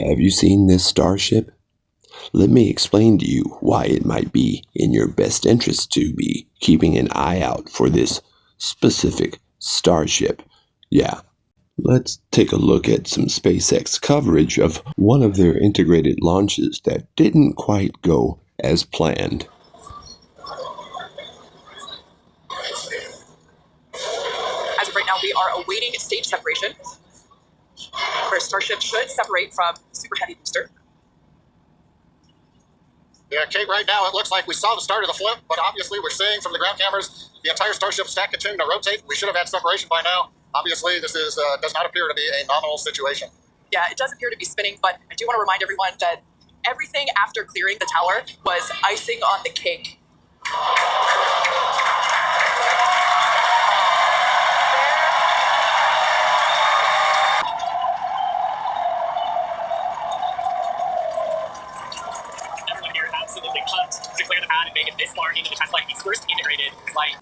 Have you seen this starship? Let me explain to you why it might be in your best interest to be keeping an eye out for this specific starship. Yeah. Let's take a look at some SpaceX coverage of one of their integrated launches that didn't quite go as planned. As of right now, we are awaiting stage separation, where Starship should separate from Super Heavy booster. Yeah, Kate, right now it looks like we saw the start of the flip, but obviously we're seeing from the ground cameras the entire Starship stack continuing to rotate. We should have had separation by now. Obviously, this does not appear to be a nominal situation. Yeah, it does appear to be spinning, but I do want to remind everyone that everything after clearing the tower was icing on the cake. Everyone here absolutely pumped to clear the pad and make it this far into the test flight, the first integrated flight.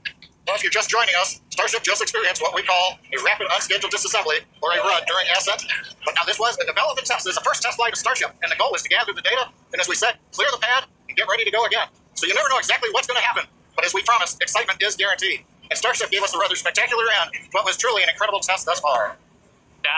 Well, if you're just joining us, Starship just experienced what we call a rapid unscheduled disassembly, or a RUD, during ascent. But now this was a development test. This is the first test flight of Starship, and the goal is to gather the data, and as we said, clear the pad and get ready to go again. So you never know exactly what's going to happen, but as we promised, excitement is guaranteed. And Starship gave us a rather spectacular end to what was truly an incredible test thus far.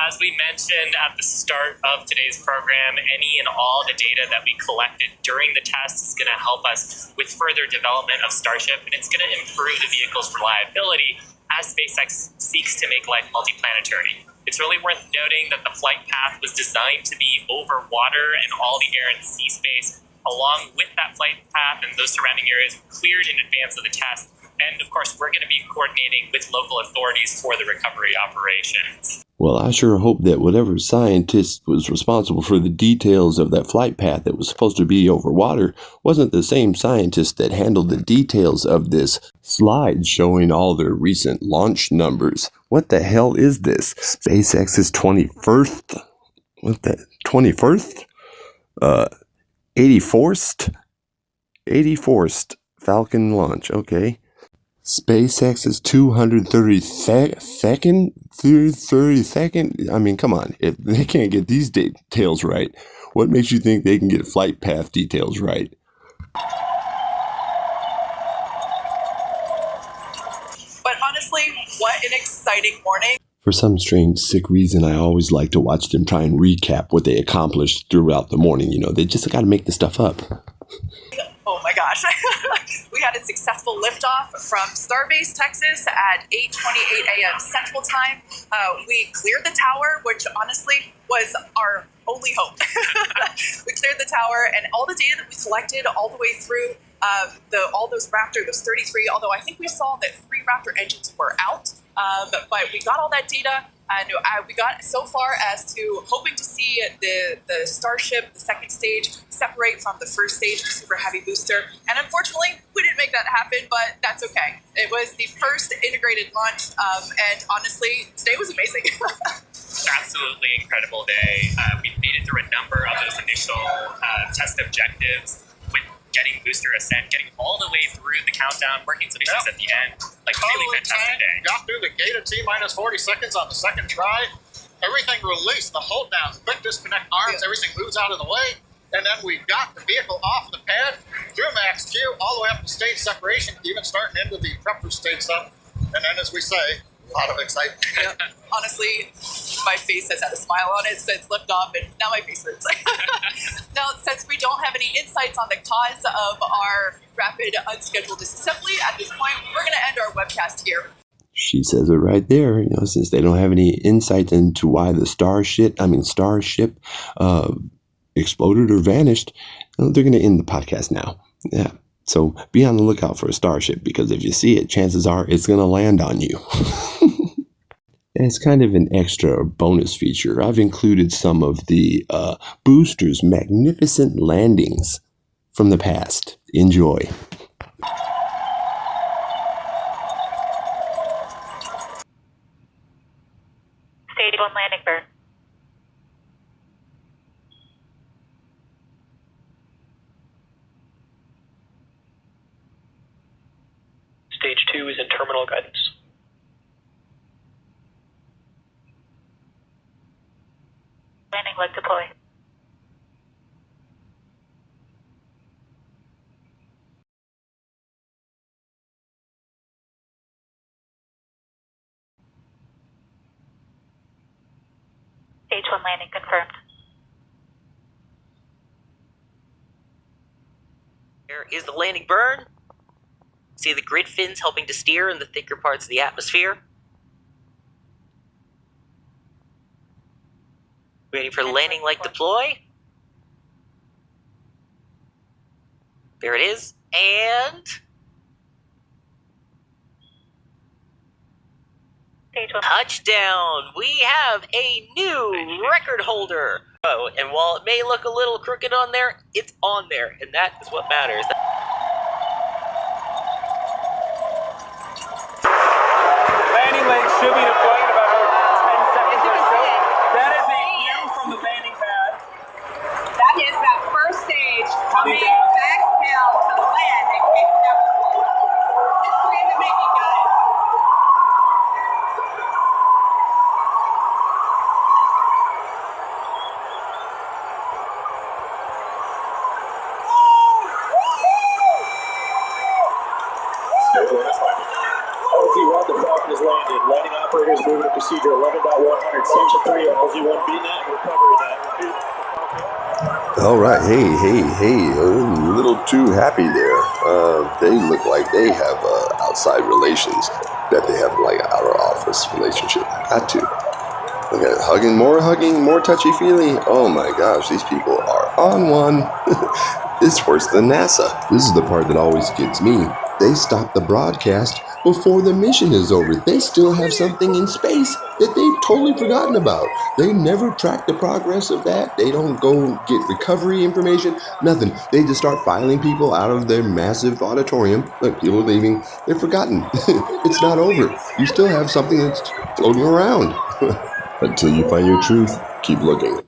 As we mentioned at the start of today's program, any and all the data that we collected during the test is going to help us with further development of Starship, and it's going to improve the vehicle's reliability as SpaceX seeks to make life multiplanetary. It's really worth noting that the flight path was designed to be over water and all the air and sea space. Along with that flight path and those surrounding areas cleared in advance of the test. And of course, we're going to be coordinating with local authorities for the recovery operations. Well, I sure hope that whatever scientist was responsible for the details of that flight path that was supposed to be over water wasn't the same scientist that handled the details of this slide showing all their recent launch numbers. What the hell is this? SpaceX's 21st? What the? 21st? 84th Falcon launch. Okay. SpaceX's 232nd? I mean, come on. If they can't get these details right, what makes you think they can get flight path details right? But honestly, what an exciting morning. For some strange, sick reason, I always like to watch them try and recap what they accomplished throughout the morning. You know, they just got to make this stuff up. Oh my gosh. We had a successful liftoff from Starbase, Texas at 8:28 a.m. Central Time. We cleared the tower, which honestly was our only hope. We cleared the tower, and all the data that we collected all the way through all those 33, although I think we saw that 3 Raptor engines were out. But we got all that data, and we got so far as to hoping to see the Starship, the second stage, separate from the first stage, the Super Heavy booster. And unfortunately, we didn't make that happen, but that's okay. It was the first integrated launch, and honestly, today was amazing. Absolutely incredible day. We made it through a number of those initial test objectives, with getting booster ascent, getting all the way through the countdown, working solutions at the end. Like, really fantastic day. Got through the gate at T-minus 40 seconds on the second try. Everything released, the hold downs, quick disconnect arms, everything moves out of the way. And then we got the vehicle off the pad, through max Q, all the way up to stage separation, even starting into the prep for stage 7. And then, as we say, a lot of excitement. Yeah. Honestly, my face has had a smile on it since liftoff, and now my face hurts. Now, since we don't have any insights on the cause of our rapid unscheduled disassembly at this point, we're going to end our webcast here. She says it right there. You know, since they don't have any insight into why the starship exploded or vanished, you know, they're going to end the podcast now. Yeah. So be on the lookout for a starship, because if you see it, chances are it's going to land on you. As kind of an extra bonus feature, I've included some of the booster's magnificent landings from the past. Enjoy. Stage 1 landing burn. Stage 2 is in terminal guidance. Landing leg deploy. Stage 1 landing confirmed. There is the landing burn. See the grid fins helping to steer in the thicker parts of the atmosphere. Ready for landing light deploy. There it is. And Stage 1. touchdown! We have a new record holder. Oh, and while it may look a little crooked on there, it's on there, and that is what matters. Landing legs should be deployed in about 10 seconds or so. That is a view from the landing pad. That is that first stage coming back down to land and kicking up. History in the making, guys. LZ1, the Falcon is landed. Landing operators moving to procedure 11.100, section 3 on LZ1 BNet and recovery net. All right, hey, a little too happy there. They look like they have outside relations, that they have like outer office relationship. Got to. Okay, hugging, more touchy-feely. Oh my gosh, these people are on one. It's worse than NASA. This is the part that always gets me. They stop the broadcast before the mission is over. They still have something in space that they've totally forgotten about. They never track the progress of that. They don't go get recovery information, nothing. They just start filing people out of their massive auditorium. Look, people are leaving. They're forgotten. It's not over. You still have something that's floating around. Until you find your truth, keep looking.